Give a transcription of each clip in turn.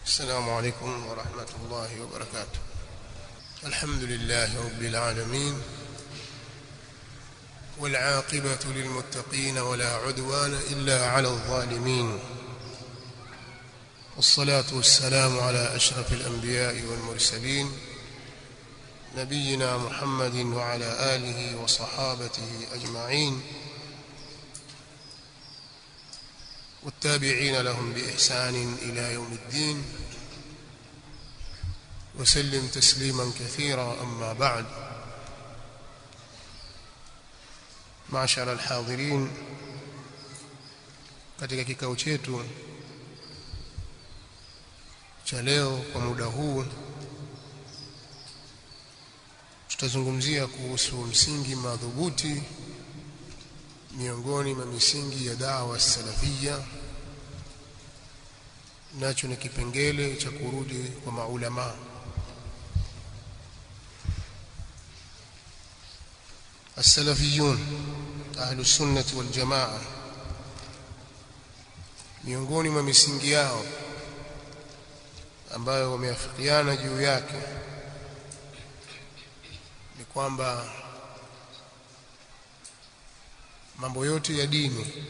السلام عليكم ورحمة الله وبركاته. الحمد لله رب العالمين، والعاقبة للمتقين ولا عدوان إلا على الظالمين، والصلاة والسلام على أشرف الأنبياء والمرسلين نبينا محمد وعلى آله وصحابته أجمعين والتابعين لهم بإحسان إلى يوم الدين، وسلم تسليما كثيرا. أما بعد، معشر الحاضرين، katika kikao chetu cha leo kwa muda huu tutazungumzia kuhusu msingi madhubuti miongoni mwa misingi ya da'wa salafia, nacho ni kipengele cha kurudi kwa maulama. As-salafiyun ahlus sunnah wal jamaa, miongoni mwa misingi yao ambayo wameafikiana juu yake ni kwamba mambo yote ya dini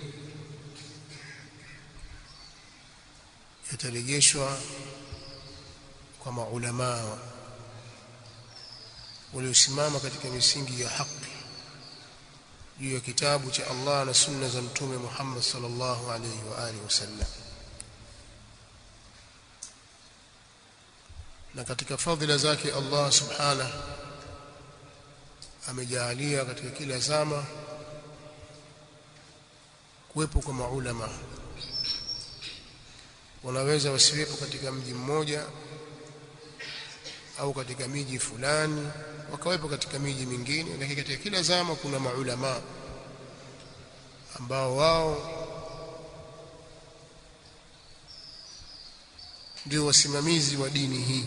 yatarejeshwa kwa maulama waliosimama katika misingi ya haki juu ya kitabu cha Allah na sunna za Mtume Muhammad sallallahu alayhi wa alihi wasallam. Na katika fadhila zake Allah subhanahu amejaalia katika kila zama kuwepo kwa maulama. Wanaweza wasiwepo katika mji mmoja au katika miji fulani, wakawepo katika miji mingine, lakini katika kila zama kuna maulama ambao wao ndio wasimamizi wa dini hii,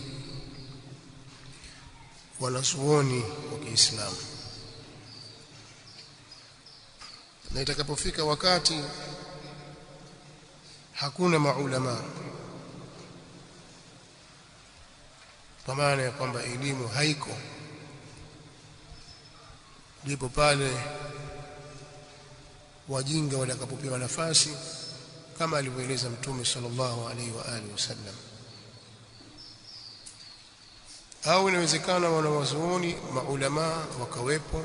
wanazuoni wa Kiislamu. Na itakapofika wakati hakuna maulama, kwa maana ya kwamba elimu haiko, ndipo pale wajinga watakapopewa nafasi, kama alivyoeleza Mtume sallallahu alaihi wa alihi wasallam. Au inawezekana wanawazuoni maulama wakawepo,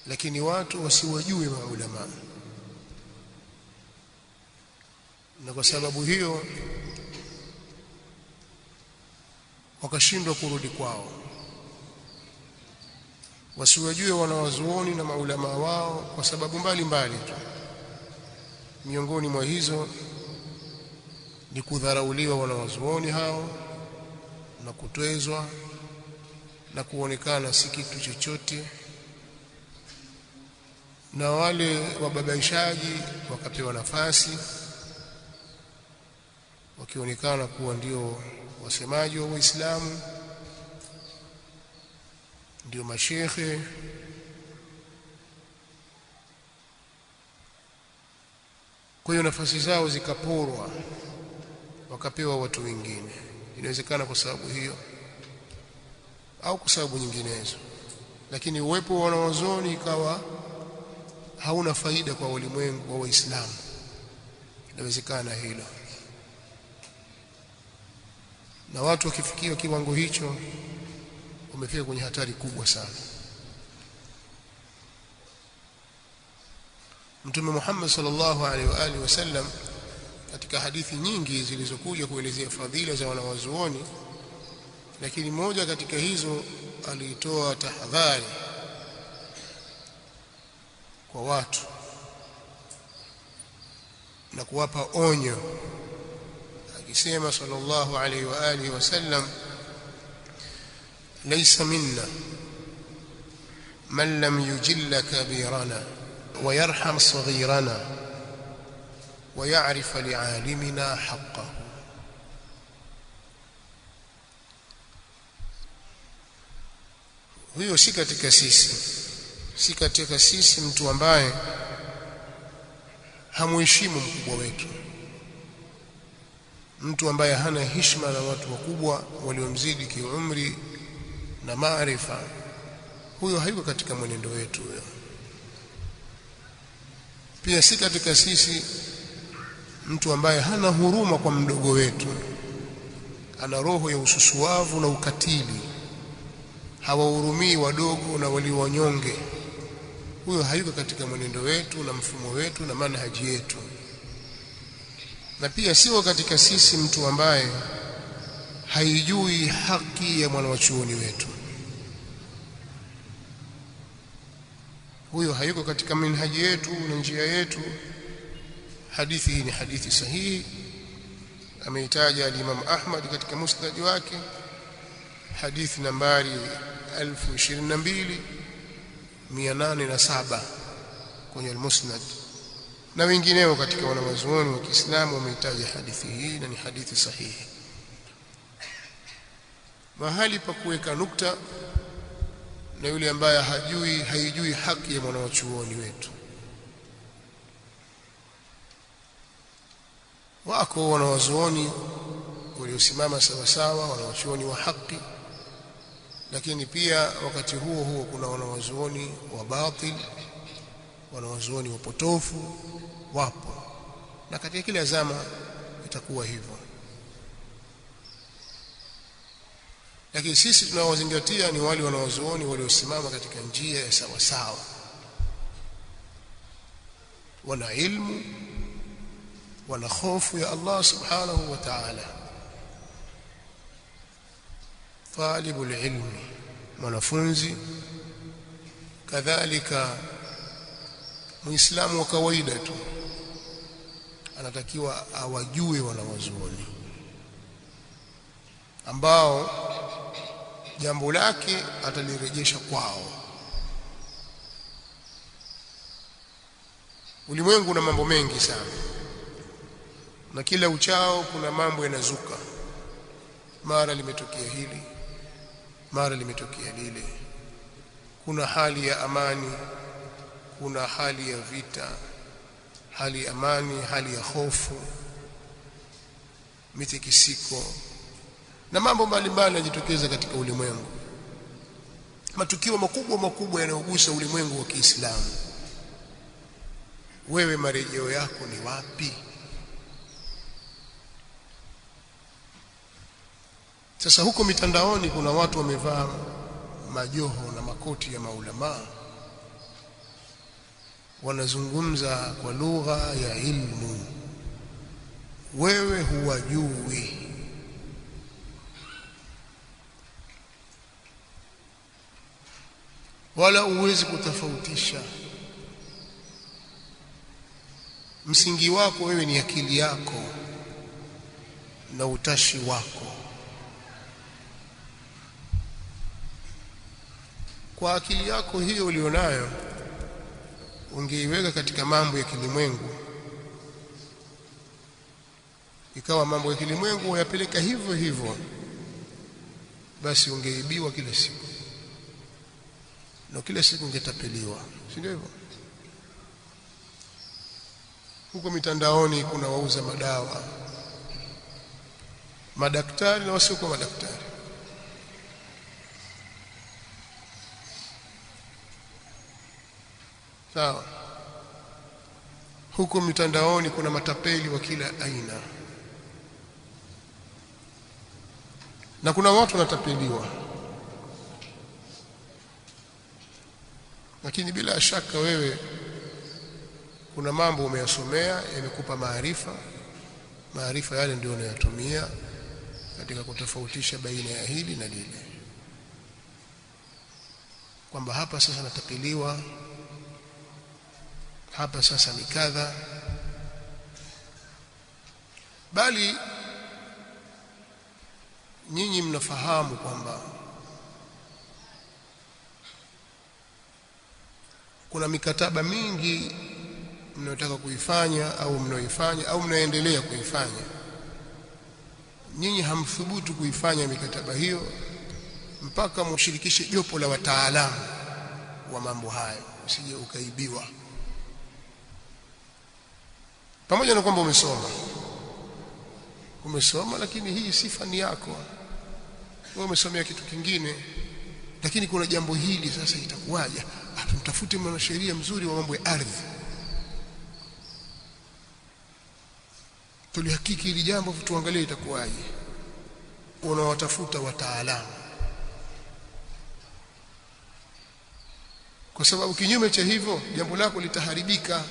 lakini watu wasiwajue maulama, na kwa sababu hiyo wakashindwa kurudi kwao. Wasiwajue wanawazuoni na maulama wao kwa sababu mbalimbali tu. Miongoni mwa hizo ni kudharauliwa wanawazuoni hao na kutwezwa na kuonekana si kitu chochote, na wale wababaishaji wakapewa nafasi wakionekana kuwa ndio wasemaji wa Uislamu, ndio mashekhe. Kwa hiyo nafasi zao zikaporwa, wakapewa watu wengine. Inawezekana kwa sababu hiyo au kwa sababu nyinginezo, lakini uwepo wa wanawazuoni ikawa hauna faida kwa ulimwengu wa Waislamu. Inawezekana hilo, na watu wakifikia kiwango hicho wamefika kwenye hatari kubwa sana. Mtume Muhammad sallallahu alaihi wa alihi wasallam katika hadithi nyingi zilizokuja kuelezea fadhila za wanawazuoni, lakini moja katika hizo alitoa tahadhari kwa watu na kuwapa onyo, akisema sallallahu alaihi wa alihi wasallam, laysa minna man lam yujilla kabirana wa yarham saghirana wa ya'rif li'alimina haqqahu. Huyo si katika sisi mtu ambaye hamuheshimu mkubwa wetu, mtu ambaye hana heshima na watu wakubwa waliomzidi kiumri na maarifa, huyo hayuko katika mwenendo wetu huyo. Pia si katika sisi mtu ambaye hana huruma kwa mdogo wetu, ana roho ya ususuavu na ukatili, hawahurumii wadogo na walio wanyonge. Huyo hayuko katika mwenendo wetu na mfumo wetu na manhaji yetu. Na pia sio katika sisi mtu ambaye haijui haki ya mwanachuoni wetu. Huyo hayuko katika manhaji yetu na njia yetu. Hadithi hii ni hadithi sahihi, ameitaja al-Imam Ahmad katika musnad wake, hadithi nambari 22807 kwenye al-Musnad, na wengineo katika wanawazuoni wa Kiislamu wameitaja hadithi hii na ni hadithi sahihi. Mahali pa kuweka nukta na yule ambaye haijui haki ya mwanachuoni wetu. Wako wanawazuoni waliosimama sawa sawa, wanawachuoni wa haki, lakini pia wakati huo huo kuna wanawazuoni wa batil, wanawazuoni wapotofu wapo, na katika kila zama itakuwa hivyo. Lakini sisi tunawazingatia ni wale wanawazuoni waliosimama katika njia ya sawa sawa, wana ilmu, wana hofu ya Allah subhanahu wa ta'ala. Talibul ilmi, mwanafunzi, kadhalika muislamu wa kawaida tu, anatakiwa awajue wanawazuoni ambao jambo lake atalirejesha kwao. Ulimwengu una mambo mengi sana, na kila uchao kuna mambo yanazuka. Mara limetokea hili, mara limetokea lile. Kuna hali ya amani, kuna hali ya vita, hali ya amani, hali ya hofu, mitikisiko na mambo mbalimbali yanajitokeza katika ulimwengu. Matukio makubwa yanayogusa ulimwengu wa Kiislamu. Wewe marejeo yako ni wapi? Sasa huko mitandaoni kuna watu wamevaa majoho na makoti ya maulama, wanazungumza kwa lugha ya ilmu. Wewe huwajui. Wala uwezi kutofautisha. Msingi wako wewe ni akili yako na utashi wako. Kwa akili yako hiyo ulionayo, ungeiweka katika mambo ya kilimwengu, ikawa mambo ya kilimwengu wayapeleka hivyo hivyo, basi ungeibiwa kila siku, na kila siku ungetapeliwa, si ndio hivyo? Huko mitandaoni kuna wauza madawa, madaktari na wasiokuwa madaktari. Sawa. Huko mitandaoni kuna matapeli wa kila aina, na kuna watu wanatapeliwa. Lakini bila shaka wewe kuna mambo umeyasomea, yamekupa maarifa yale ndio unayatumia katika kutofautisha baina ya hili na lile, kwamba hapa sasa natapeliwa, hapa sasa ni kadha. Bali nyinyi mnafahamu kwamba kuna mikataba mingi mnayotaka kuifanya au mnaoifanya au mnaendelea kuifanya. Nyinyi hamthubutu kuifanya mikataba hiyo mpaka mshirikishe jopo la wataalamu wa mambo hayo, usije ukaibiwa. Pamoja na kwamba umesoma, umesoma lakini hii sifa ni yako, wewe umesomea kitu kingine, lakini kuna jambo hili sasa itakuwaje? Tumtafute mwanasheria mzuri wa mambo ya ardhi, tulihakiki hili jambo, tuangalie itakuwaje. Unawatafuta wataalamu, kwa sababu kinyume cha hivyo jambo lako litaharibika.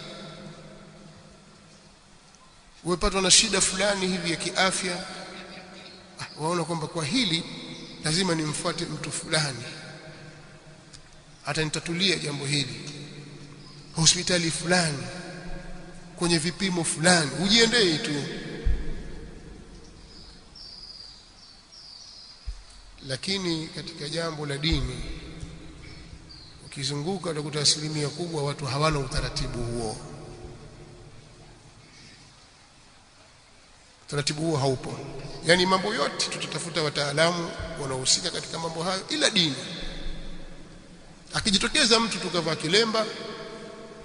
Umepatwa na shida fulani hivi ya kiafya, waona kwamba kwa hili lazima nimfuate mtu fulani, hata nitatulia jambo hili, hospitali fulani, kwenye vipimo fulani, ujiendee tu. Lakini katika jambo la dini ukizunguka utakuta asilimia kubwa watu hawana utaratibu huo. Utaratibu huo haupo. Yani mambo yote tutatafuta wataalamu wanaohusika katika mambo hayo, ila dini. Akijitokeza mtu tukavaa kilemba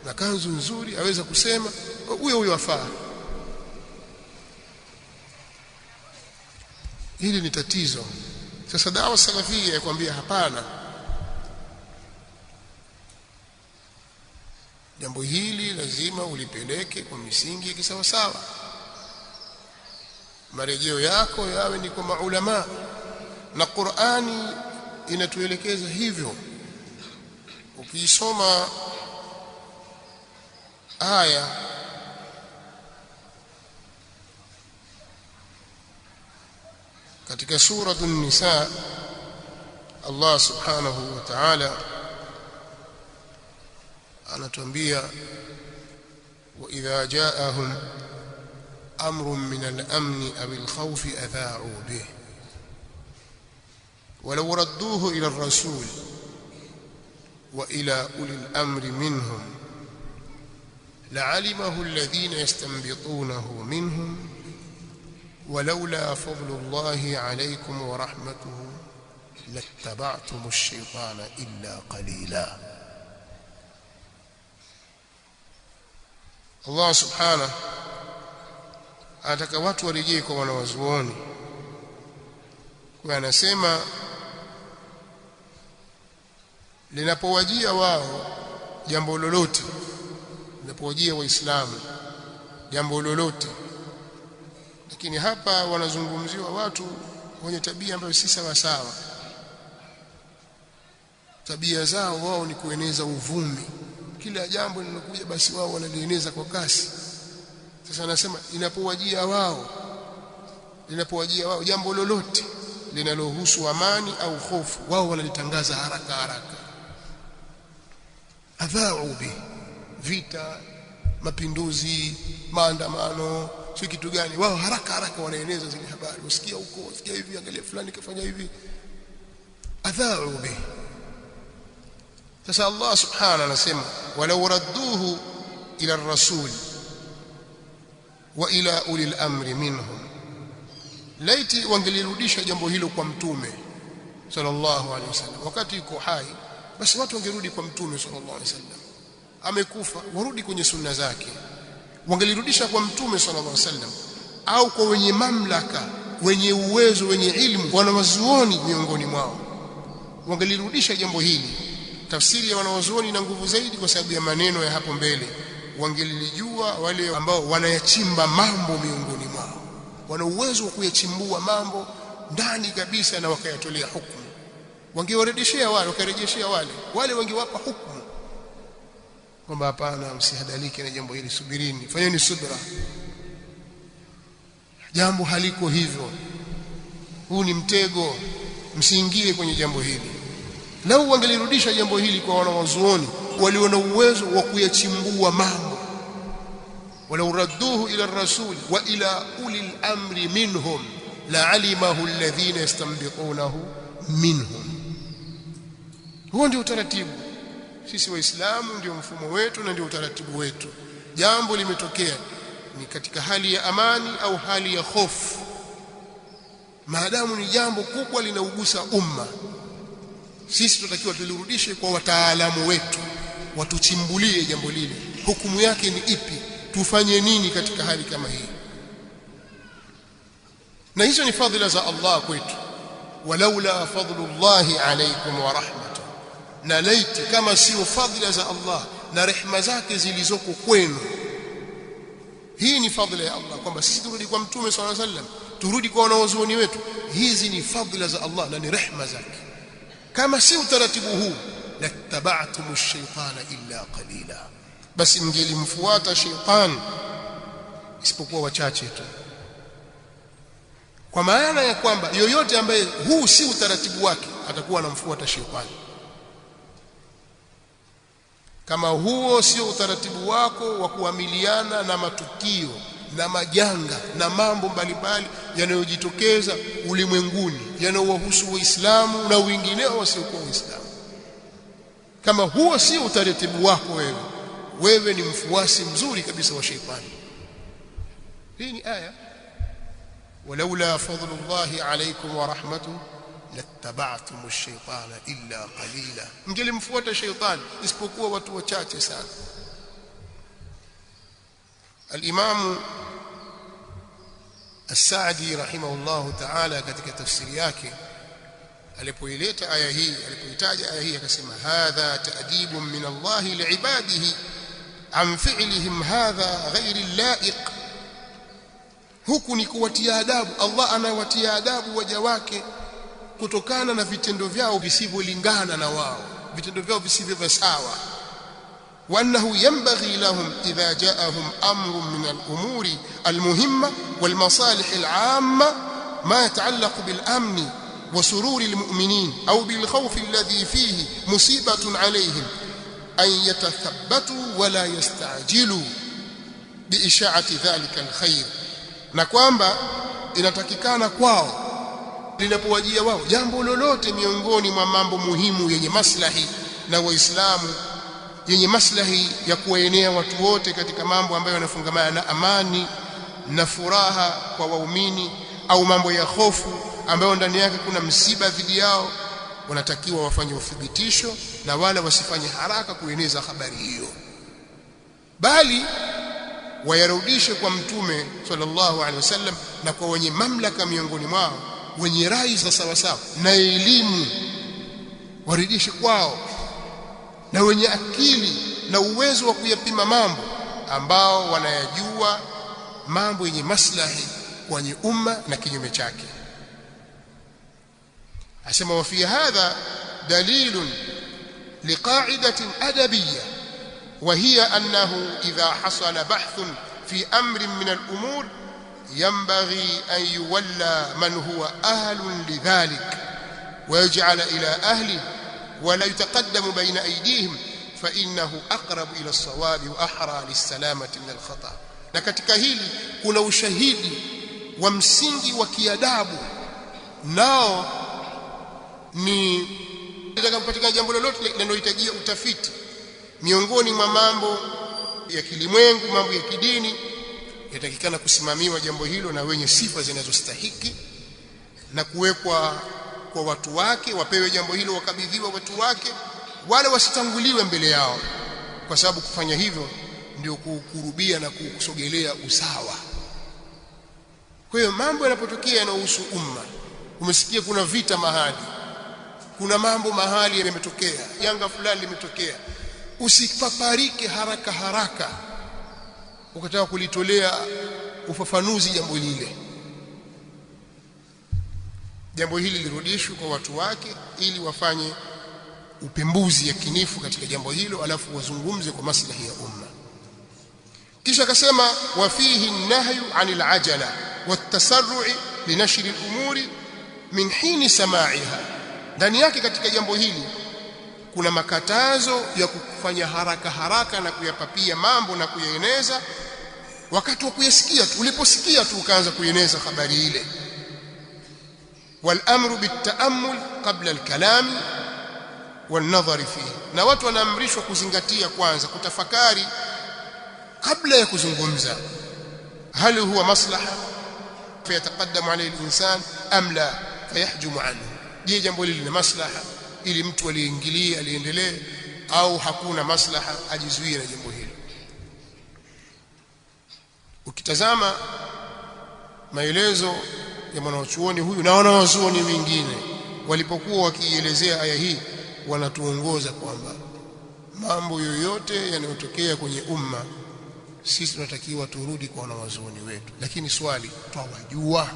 na kanzu nzuri, aweza kusema huyo afaa. Hili ni tatizo. Sasa dawa salafia yakwambia hapana, jambo hili lazima ulipeleke kwa misingi ya kisawasawa, marejeo yako yawe ni kwa maulama, na Qur'ani inatuelekeza hivyo. Ukisoma aya katika suratu an-Nisa, Allah subhanahu wa ta'ala anatuambia wa idha ja'ahum amrun min al-amn aw al-khawf adha'u bih ولو ردوه إلى الرسول وإلى أولي الأمر منهم لعلمه الذين يستنبطونه منهم ولولا فضل الله عليكم ورحمته لاتبعتم الشيطان إلا قليلا. الله سبحانه ataka watu warejee kwa wanawazuoni, kwa anasema linapowajia wao jambo lolote, linapowajia waislamu jambo lolote. Lakini hapa wanazungumziwa watu wenye tabia ambayo si sawa sawa. Tabia zao wao ni kueneza uvumi, kila jambo linalokuja basi wao wanalieneza kwa kasi. Sasa anasema linapowajia wao jambo lolote linalohusu amani au hofu, wao wanalitangaza haraka haraka. Adha'u bi, vita, mapinduzi, maandamano, si kitu gani, wao haraka haraka wanaeneza zile habari. Usikia huko, usikia hivi, angalia fulani kafanya hivi. Adha'u bi. Sasa Allah subhanahu anasema walau radduhu ila ar-rasul wa ila ulil amri minhum, laiti wangelirudisha jambo hilo kwa mtume sallallahu alaihi wasallam wakati yuko hai, basi watu wangerudi kwa mtume sallallahu alaihi wasallam. Amekufa, warudi kwenye sunna zake. Wangelirudisha kwa mtume sallallahu alaihi wasallam au kwa wenye mamlaka, wenye uwezo, wenye ilmu, wanawazuoni miongoni mwao, wangelirudisha jambo hili. Tafsiri ya wanawazuoni na nguvu zaidi kwa sababu ya maneno ya hapo mbele. Wangelijua wale ambao wanayachimba mambo miongoni mwao, wana uwezo wa kuyachimbua mambo ndani kabisa na wakayatolea hukumu. Wangewarejeshea wale, wakarejeshea wale wangewapa hukumu kwamba hapana, msihadalike na jambo hili, subirini, fanyeni subra, jambo haliko hivyo, huu ni mtego, msiingie kwenye jambo hili. Lau wangelirudisha jambo hili kwa wanawazuoni walio na uwezo wa kuyachimbua mambo, walau radduhu ila ar-rasul wa ila ulil amri minhum la'alimahu alladhina yastanbitunahu minhum. Huo ndio utaratibu. Sisi waislamu ndio mfumo wetu na ndio utaratibu wetu. Jambo limetokea ni katika hali ya amani au hali ya hofu, maadamu ni jambo kubwa linaugusa umma, sisi tunatakiwa tulirudishe kwa wataalamu wetu, watuchimbulie jambo lile, hukumu yake ni ipi, tufanye nini katika hali kama hii. na hizo ni fadhila za Allah kwetu. Walaula fadlullahi alaykum wa rahmatuhu, na laiti kama sio fadhila za Allah na rehema zake zilizoko kwenu. Hii ni fadhila ya Allah, kwamba sisi turudi kwa Mtume sallallahu alaihi wasallam, turudi kwa wanawazuoni wetu. Hizi ni fadhila za Allah na ni rehema zake. Kama si utaratibu huu, lattaba'tum ash-shaytana illa qalila, basi mngelimfuata shaytan isipokuwa wachache tu. Kwa maana ya kwamba yoyote ambaye huu si utaratibu wake atakuwa anamfuata shaytani. Kama huo sio utaratibu wako wa kuamiliana na matukio na majanga na mambo mbalimbali yanayojitokeza ulimwenguni yanayowahusu Waislamu na wengineo wasiokuwa Waislamu, kama huo sio utaratibu wako wewe ni mfuasi mzuri kabisa wa shaytani. Hii ni aya, walaula fadlullahi alaykum wa rahmatuhu lattaba'tum ash-shaytana illa qalila, mngelimfuata shaytani isipokuwa watu wachache sana. Al-Imam As-Sa'di rahimahullahu ta'ala katika tafsiri yake alipoileta aya hii, alipoitaja aya hii akasema, hadha ta'dibun min Allah li'ibadihi an fi'lihim hadha ghairi al-la'iq, huku ni kuwatia adabu. Allah anawatia adabu waja wake kutokana na vitendo vyao visivyolingana na wao, vitendo vyao visivyo sawa. wa annahu yanbaghi lahum idha ja'ahum amrun min al-umuri al-muhimma wal masalih al-'amma ma yata'allaqu bil amni wa sururi al-mu'minin aw bil khawf alladhi fihi musibatun 'alayhim an yatathabbatu wa la yasta'jilu bi isha'ati dhalika al-khair, na kwamba inatakikana kwao linapowajia wao jambo lolote miongoni mwa mambo muhimu yenye maslahi na Waislamu, yenye maslahi ya kuwaenea watu wote katika mambo ambayo yanafungamana na amani na furaha kwa waumini, au mambo ya hofu ambayo ndani yake kuna msiba dhidi yao, wanatakiwa wafanye uthibitisho na wala wasifanye haraka kueneza habari hiyo, bali wayarudishe kwa Mtume sallallahu alaihi wasallam na kwa wenye mamlaka miongoni mwao, wenye rai za sawa sawa na elimu warudishe kwao, na wenye akili na uwezo wa kuyapima mambo, ambao wanayajua mambo yenye maslahi kwenye umma na kinyume chake. Asema, wa fi hadha dalilun liqa'idatin adabiyyah wa hiya annahu idha hasala bahthun fi amrin min al-umur ينبغي أن يولى من هو أهل لذلك ويجعل إلى أهله ولا يتقدم بين أيديهم فإنه أقرب إلى الصواب وأحرى للسلامة من الخطأ. na katika hili kuna ushahidi wa msingi wa kiadabu, nao ni litakapopatikana jambo lolote linalohitajia utafiti miongoni mwa mambo ya kilimwengu, mambo ya kidini, yatakikana kusimamiwa jambo hilo na wenye sifa zinazostahiki na kuwekwa kwa watu wake, wapewe jambo hilo, wakabidhiwa watu wake, wale wasitanguliwe mbele yao, kwa sababu kufanya hivyo ndio kukurubia na kusogelea usawa. Kwa hiyo mambo yanapotokea yanahusu umma, umesikia kuna vita mahali, kuna mambo mahali yametokea, janga fulani limetokea, usipaparike haraka haraka ukataka kulitolea ufafanuzi jambo lile. Jambo hili lirudishwe kwa watu wake ili wafanye upembuzi yakinifu katika jambo hilo, alafu wazungumze kwa maslahi ya umma. Kisha akasema, wa fihi an-nahyu 'anil 'ajala wat-tasarru'i li nashri al-umuri min hini sama'iha, ndani yake katika jambo hili kuna makatazo ya kufanya haraka haraka na kuyapapia mambo na kuyaeneza wakati wa kuyasikia tu, uliposikia tu ukaanza kueneza habari ile. Wal amru bit-ta'ammul qabla al-kalam wan-nadhar fihi, na watu wanaamrishwa kuzingatia kwanza, kutafakari kabla ya kuzungumza. Hal huwa maslaha fayataqaddamu alayhi al-insan am la fayahjumu anhu, je, jambo hili lina maslaha ili mtu aliingilie aliendelee, au hakuna maslaha ajizuie na jambo hili? Ukitazama maelezo ya mwanachuoni huyu na wanawazuoni wengine walipokuwa wakielezea aya hii, wanatuongoza kwamba mambo yoyote yanayotokea kwenye umma sisi tunatakiwa turudi kwa wanawazuoni wetu. Lakini swali, twawajua?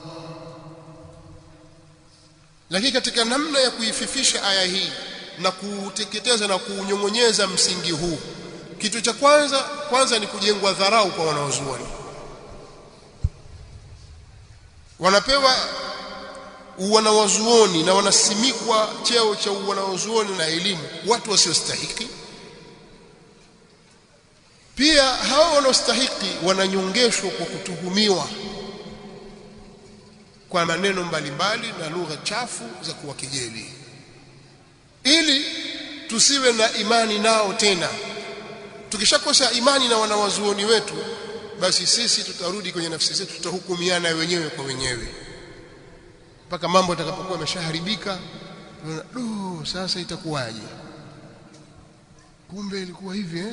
Lakini katika namna ya kuififisha aya hii na kuteketeza na kuunyong'onyeza msingi huu, kitu cha kwanza ni kujengwa dharau kwa wanawazuoni. Wanapewa wanawazuoni na wanasimikwa cheo cha wanawazuoni na elimu watu wasiostahiki. Pia hao wanaostahiki wananyongeshwa kwa kutuhumiwa kwa maneno mbalimbali na lugha chafu za kuwakejeli, ili tusiwe na imani nao tena. Tukishakosa imani na wanawazuoni wetu, basi sisi tutarudi kwenye nafsi zetu, tutahukumiana wenyewe kwa wenyewe mpaka mambo yatakapokuwa yameshaharibika. Sasa itakuwaje? Kumbe ilikuwa hivi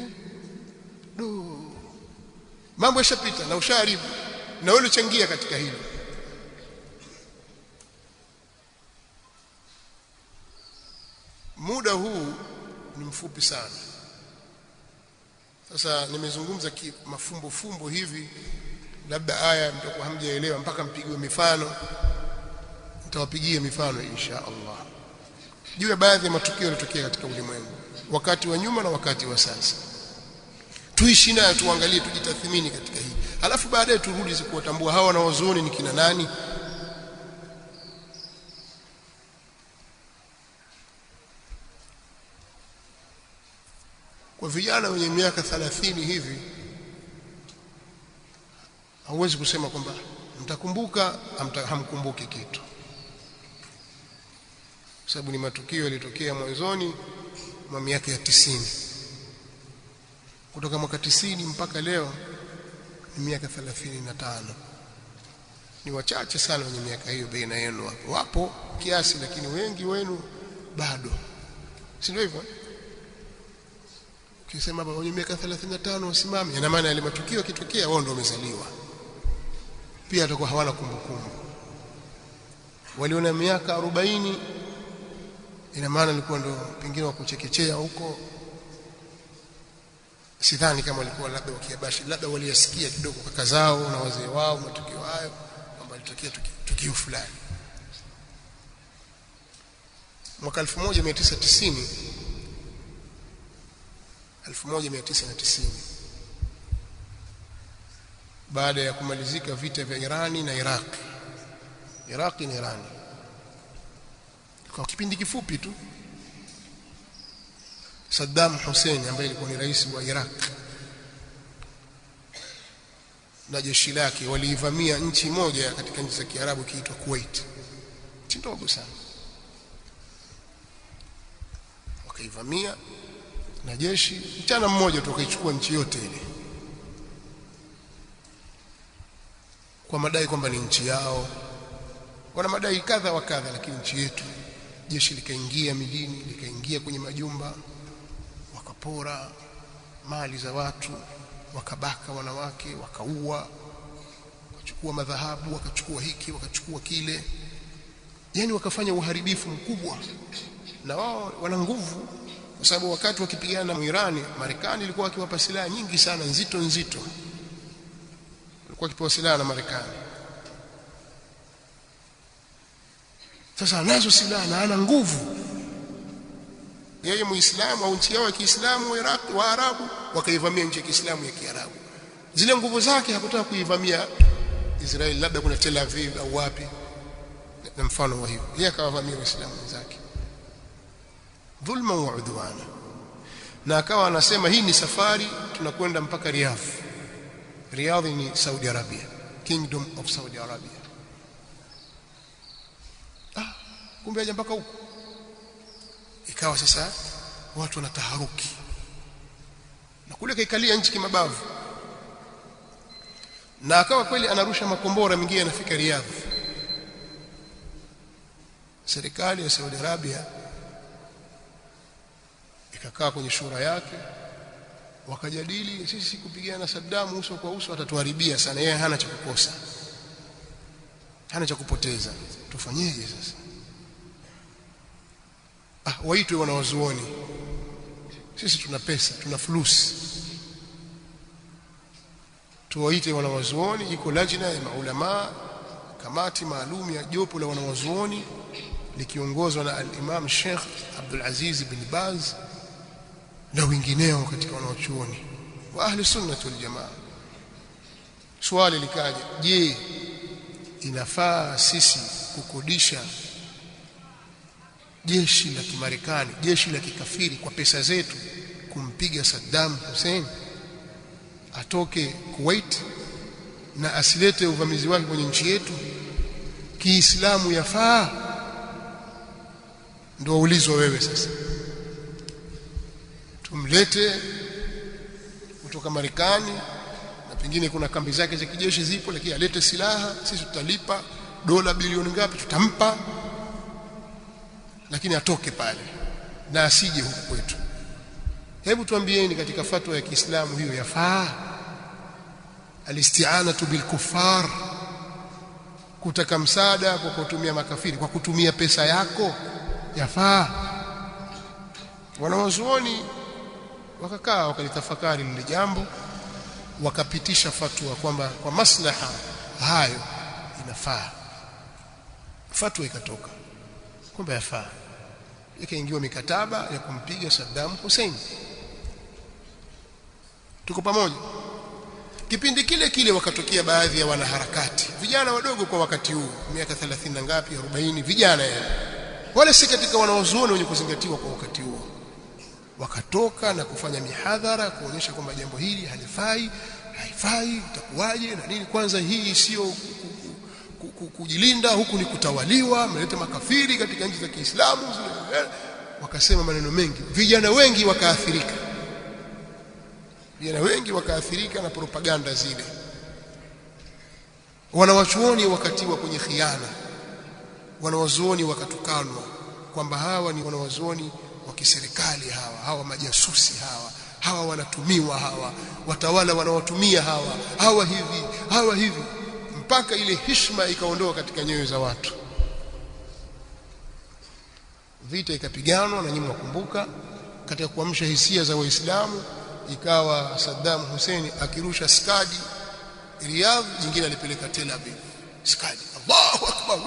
mambo yashapita na ushaharibu, na wewe uchangia katika hilo. Muda huu ni mfupi sana. Sasa nimezungumza mafumbo hivi, labda aya mtakuwa hamjaelewa mpaka mpigiwe mifano. Nitawapigia mifano insha Allah juu ya baadhi ya matukio yaliyotokea katika ulimwengu wakati wa nyuma na wakati wa sasa. Tuishi nayo, tuangalie, tujitathmini katika hii, alafu baadaye turudi kuwatambua hawa wanawazuoni ni kina nani. Kwa vijana wenye miaka 30 hivi, hauwezi kusema kwamba mtakumbuka hamkumbuki kitu, sababu ni matukio yalitokea mwanzoni mwa miaka ya 90. Kutoka mwaka 90 mpaka leo ni miaka 35. Ni wachache sana wenye miaka hiyo baina yenu. Wapo kiasi, lakini wengi wenu bado, si ndio hivyo? Ukisema baba wenye miaka 35 wasimame, ina maana yale matukio yakitokea wao ndio wamezaliwa. Pia atakuwa hawana kumbukumbu. Waliona miaka 40, ina maana alikuwa ndio pengine wa kuchekechea huko. Sidhani kama walikuwa labda wakiabashi, labda waliyasikia kidogo kaka zao na wazee wao matukio hayo kwamba litokea tukio fulani. Mwaka 1990 baada ya kumalizika vita vya Irani na Iraq na Irani, kwa kipindi kifupi tu, Saddam Hussein ambaye alikuwa ni rais wa Iraq na jeshi lake waliivamia nchi moja katika nchi za Kiarabu kiitwa Kuwait. Nchi ndogo sana. Wakaivamia na jeshi, mchana mmoja tu wakaichukua nchi yote ile, kwa madai kwamba ni nchi yao. Wana madai kadha wa kadha, lakini nchi yetu. Jeshi likaingia mijini, likaingia kwenye majumba, wakapora mali za watu, wakabaka wanawake, wakaua, wakachukua madhahabu, wakachukua hiki, wakachukua kile. Yani wakafanya uharibifu mkubwa, na wao wana nguvu, kwa sababu wakati wakipigana na Irani, Marekani ilikuwa akiwapa silaha nyingi sana nzito, walikuwa wakipewa silaha na Marekani. Sasa anazo silaha na ana nguvu. Yeye Muislamu au nchi yao ya Kiislamu wa Arabu wakaivamia nchi ya Kiislamu ya Kiarabu. Zile nguvu zake hakutaka kuivamia Israeli, labda kuna Tel Aviv au wapi na mfano wa hivyo. Yeye akawavamia Waislamu wenzake dhulma wa udwana, na akawa anasema hii ni safari, tunakwenda mpaka Riyadh. Riyadh ni Saudi Arabia, Kingdom of Saudi Arabia. Kumbe aje mpaka huko. Ikawa sasa watu wanataharuki, na kule kaikalia nchi kimabavu, na akawa kweli anarusha makombora mengine yanafika Riyadh. Serikali ya Saudi Arabia ikakaa kwenye shura yake, wakajadili, sisi kupigana na Saddam uso kwa uso atatuharibia sana, yeye hana cha kukosa. hana cha kupoteza. Tufanyeje sasa? Waitwe wanawazuoni. Sisi tuna pesa, tuna fulusi. Tuwaite wanawazuoni, iko lajna ya maulama, kamati maalum ya jopo la wanawazuoni likiongozwa na al-Imam Sheikh Abdul Aziz bin Baz na wengineo katika wanawachuoni wa ahli sunnah wal jamaa. Swali likaja, je, inafaa sisi kukodisha jeshi la Kimarekani, jeshi la kikafiri kwa pesa zetu kumpiga Saddam Hussein atoke Kuwait na asilete uvamizi wake kwenye nchi yetu? Kiislamu yafaa? Ndio ulizwa wewe sasa. Tumlete kutoka Marekani na pengine kuna kambi zake za kijeshi zipo, lakini alete silaha, sisi tutalipa dola bilioni ngapi tutampa, lakini atoke pale na asije huku kwetu. Hebu tuambieni, katika fatwa ya Kiislamu hiyo yafaa? Alisti'anatu bil kuffar, kutaka msaada kwa kutumia makafiri kwa kutumia pesa yako, yafaa? Wanawazuoni wakakaa wakalitafakari lile jambo, wakapitisha fatwa kwamba kwa maslaha hayo inafaa. Fatwa ikatoka kwamba yafaa, ikaingiwa mikataba ya kumpiga Saddam Hussein. Tuko pamoja? Kipindi kile kile wakatokea baadhi ya wanaharakati, vijana wadogo kwa wakati huu, miaka 30 na ngapi, 40, vijana wale si katika wanaozuoni wenye kuzingatiwa kwa wakati huo, wakatoka na kufanya mihadhara kuonyesha kwamba jambo hili halifai, haifai, itakuwaje na nini. Kwanza hii sio kujilinda, huku ni kutawaliwa, mmeleta makafiri katika nchi za Kiislamu. Wakasema maneno mengi, vijana wengi wakaathirika na propaganda zile. Wanawachuoni wakatiwa kwenye khiana, wanawazuoni wakatukanwa kwamba hawa ni wanawazuoni wa kiserikali, hawa majasusi, hawa wanatumiwa, hawa watawala wanawatumia, hawa hivi, mpaka ile heshima ikaondoka katika nyoyo za watu. Vita ikapiganwa, na nyinyi mwakumbuka, katika kuamsha hisia za Waislamu ikawa Saddam Hussein akirusha skadi Riyadh, jingine alipeleka Tel Aviv. Skadi, Allahu Akbar,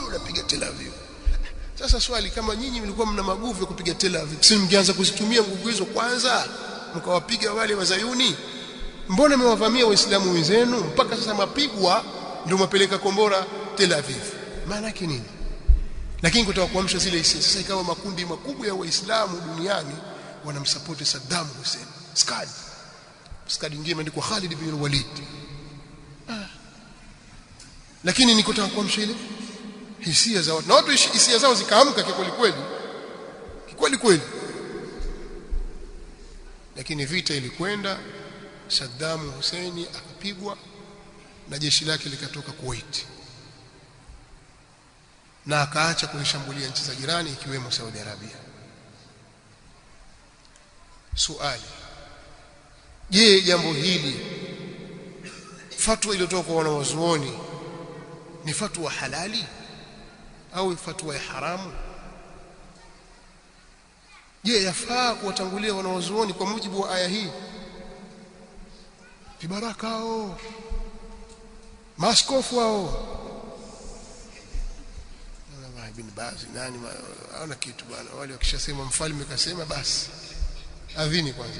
unapiga Tel Aviv. Sasa swali, kama nyinyi mlikuwa mna maguvu ya kupiga Tel Aviv, si mngeanza kuzitumia nguvu hizo kwanza mkawapiga wale wazayuni? Mbona mmewavamia Waislamu wenzenu mpaka sasa mapigwa ndio mapeleka kombora Tel Aviv? Maana yake nini? Lakini kutaka kuamsha zile hisia, sasa ikawa makundi makubwa ya Waislamu duniani wanamsupport Saddam Hussein. Skadi nyingine imeandikwa Khalid bin Walid. Lakini ni kutaka kuamsha ile hisia za watu, na watu hisia zao zikaamka kikweli kweli. Lakini vita ilikwenda, Saddam Hussein akapigwa na jeshi lake likatoka Kuwait, na akaacha kulishambulia nchi za jirani ikiwemo Saudi Arabia. Swali, je, jambo hili, fatwa iliyotoka kwa wanawazuoni, ni fatwa halali au fatwa ya haramu? Je, yafaa kuwatangulia wanawazuoni kwa mujibu wa aya hii? Vibaraka hao, maaskofu hao, Ibn Baz nani, hawana kitu bwana. Wale wakishasema mfalme kasema, basi adhini kwanza.